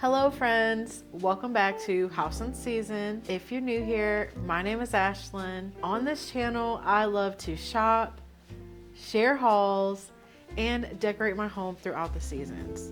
Hello friends, welcome back to House in Season. If you're new here, my name is Ashlynn. On this channel, I love to shop, share hauls, and decorate my home throughout the seasons.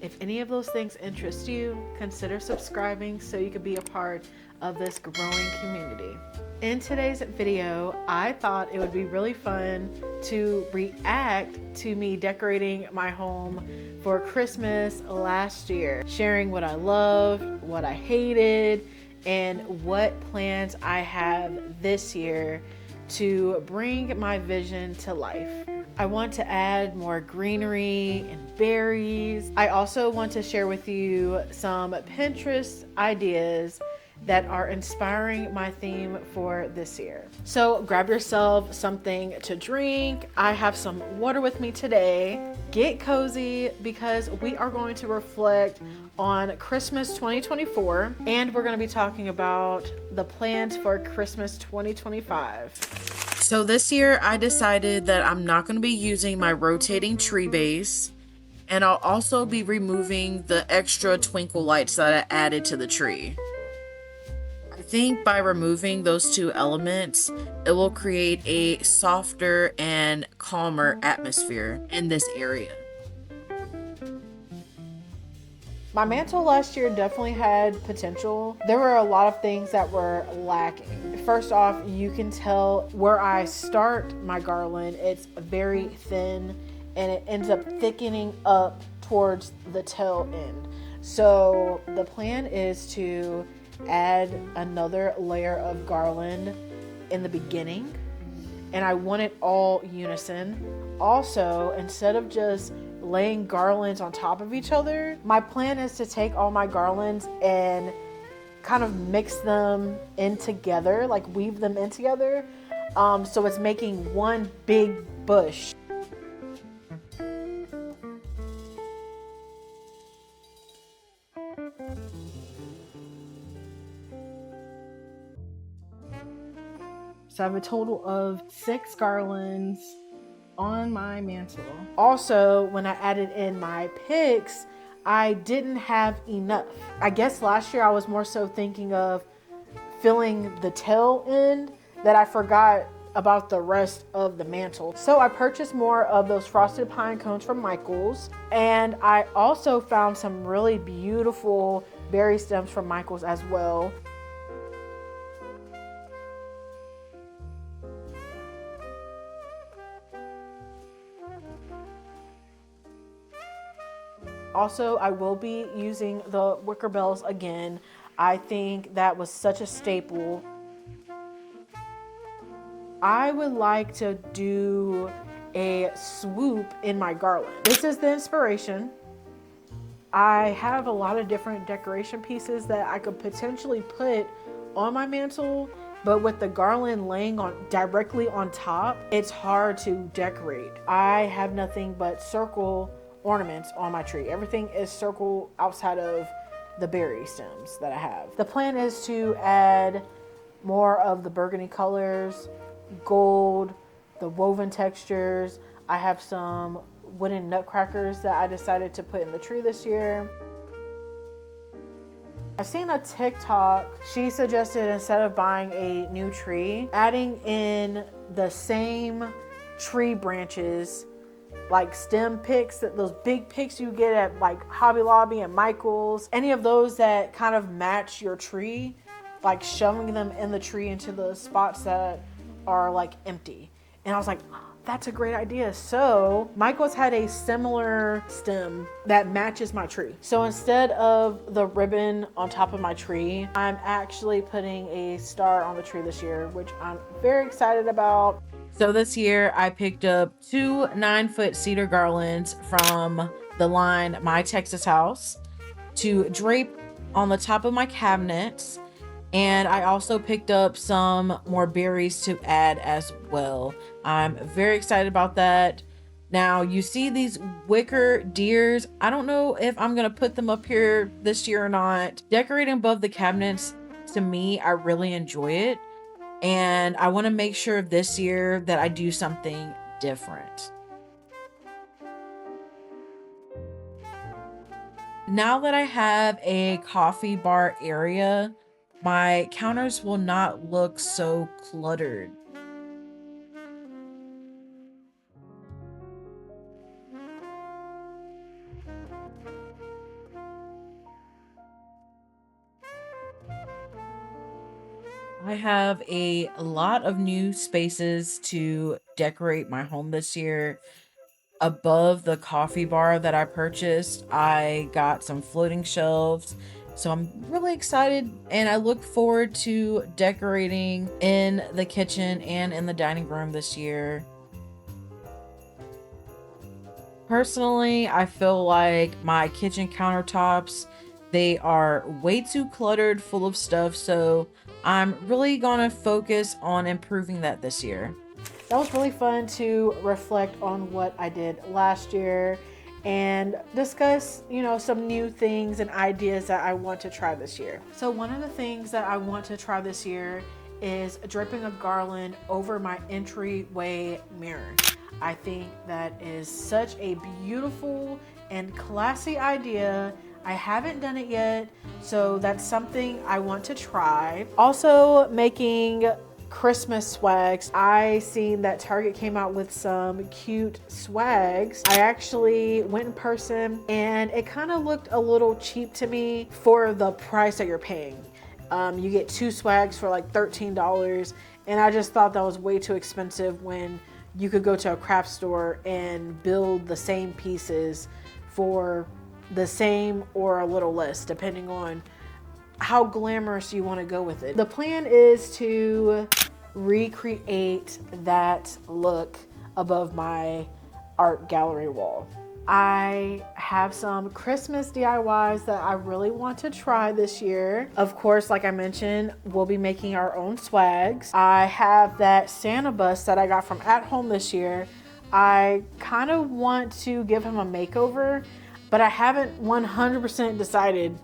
If any of those things interest you, consider subscribing so you can be a part of this growing community. In today's video, I thought it would be really fun to react to me decorating my home for Christmas last year, sharing what I loved, what I hated, and what plans I have this year to bring my vision to life. I want to add more greenery and berries. I also want to share with you some Pinterest ideas that are inspiring my theme for this year. So grab yourself something to drink. I have some water with me today. Get cozy because we are going to reflect on Christmas 2024 and we're going to be talking about the plans for Christmas 2025. So this year I decided that I'm not going to be using my rotating tree base, and I'll also be removing the extra twinkle lights that I added to the tree. I think by removing those two elements, it will create a softer and calmer atmosphere in this area. My mantle last year definitely had potential. There were a lot of things that were lacking. First off, you can tell where I start my garland, it's very thin and it ends up thickening up towards the tail end. So the plan is to add another layer of garland in the beginning, and I want it all unison. Also, instead of just laying garlands on top of each other, my plan is to take all my garlands and kind of mix them in together, like weave them in together, so it's making one big bush. So I have a total of 6 garlands on my mantle. Also, when I added in my picks, I didn't have enough. I guess last year I was more so thinking of filling the tail end that I forgot about the rest of the mantle. So I purchased more of those frosted pine cones from Michael's, and I also found some really beautiful berry stems from Michael's as well. Also, I will be using the wicker bells again. I think that was such a staple. I would like to do a swoop in my garland. This is the inspiration. I have a lot of different decoration pieces that I could potentially put on my mantle, but with the garland laying directly on top, it's hard to decorate. I have nothing but circle ornaments on my tree. Everything is circle outside of the berry stems that I have. The plan is to add more of the burgundy colors, gold, the woven textures. I have some wooden nutcrackers that I decided to put in the tree this year. I've seen a TikTok. She suggested instead of buying a new tree, adding in the same tree branches, like stem picks, those big picks you get at like Hobby Lobby and Michael's, any of those that kind of match your tree, like shoving them in the tree into the spots that are like empty. And I was like, that's a great idea. So Michael's had a similar stem that matches my tree. So instead of the ribbon on top of my tree, I'm actually putting a star on the tree this year, which I'm very excited about. So this year I picked up 2 9-foot cedar garlands from the line My Texas House to drape on the top of my cabinets. And I also picked up some more berries to add as well. I'm very excited about that. Now you see these wicker deers. I don't know if I'm gonna put them up here this year or not. Decorating above the cabinets, to me, I really enjoy it. And I want to make sure this year that I do something different. Now that I have a coffee bar area, my counters will not look so cluttered. I have a lot of new spaces to decorate my home this year. Above the coffee bar that I purchased, I got some floating shelves. So I'm really excited and I look forward to decorating in the kitchen and in the dining room this year. Personally, I feel like my kitchen countertops, they are way too cluttered, full of stuff, so I'm really gonna focus on improving that this year. That was really fun to reflect on what I did last year and discuss, some new things and ideas that I want to try this year. So one of the things that I want to try this year is draping a garland over my entryway mirror. I think that is such a beautiful and classy idea. I haven't done it yet, so that's something I want to try. Also, making Christmas swags. I seen that Target came out with some cute swags. I actually went in person and it kind of looked a little cheap to me for the price that you're paying. You get 2 swags for like $13, and I just thought that was way too expensive when you could go to a craft store and build the same pieces for the same or a little less, depending on how glamorous you want to go with it. The plan is to recreate that look above my art gallery wall. I have some Christmas DIYs that I really want to try this year. Of course, like I mentioned, we'll be making our own swags. I have that Santa bus that I got from At Home this year. I kind of want to give him a makeover, but I haven't 100% decided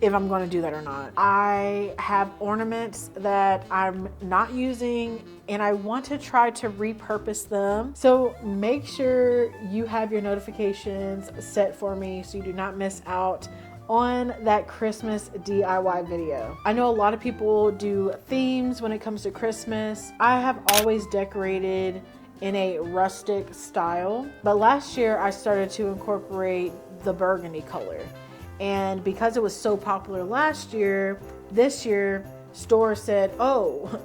if I'm going to do that or not. I have ornaments that I'm not using and I want to try to repurpose them. So make sure you have your notifications set for me so you do not miss out on that Christmas DIY video. I know a lot of people do themes when it comes to Christmas. I have always decorated in a rustic style, but last year I started to incorporate the burgundy color. And because it was so popular last year, this year, stores said, oh,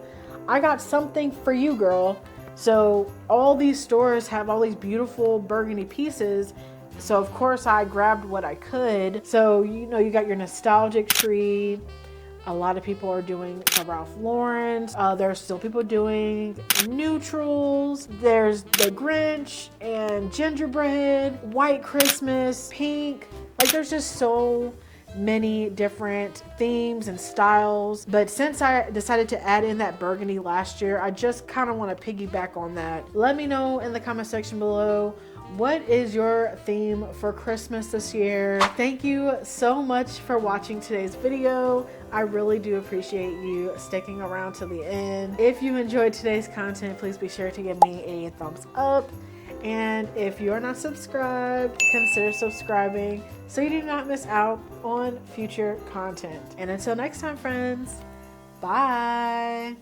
I got something for you, girl. So all these stores have all these beautiful burgundy pieces. So of course I grabbed what I could. So, you got your nostalgic tree. A lot of people are doing the Ralph Lauren's. There's still people doing neutrals. There's the Grinch and gingerbread, white Christmas, pink. Like there's just so many different themes and styles. But since I decided to add in that burgundy last year, I just kind of want to piggyback on that. Let me know in the comment section below, what is your theme for Christmas this year? Thank you so much for watching today's video. I really do appreciate you sticking around to the end. If you enjoyed today's content, please be sure to give me a thumbs up. And if you're not subscribed, consider subscribing so you do not miss out on future content. And until next time, friends, bye.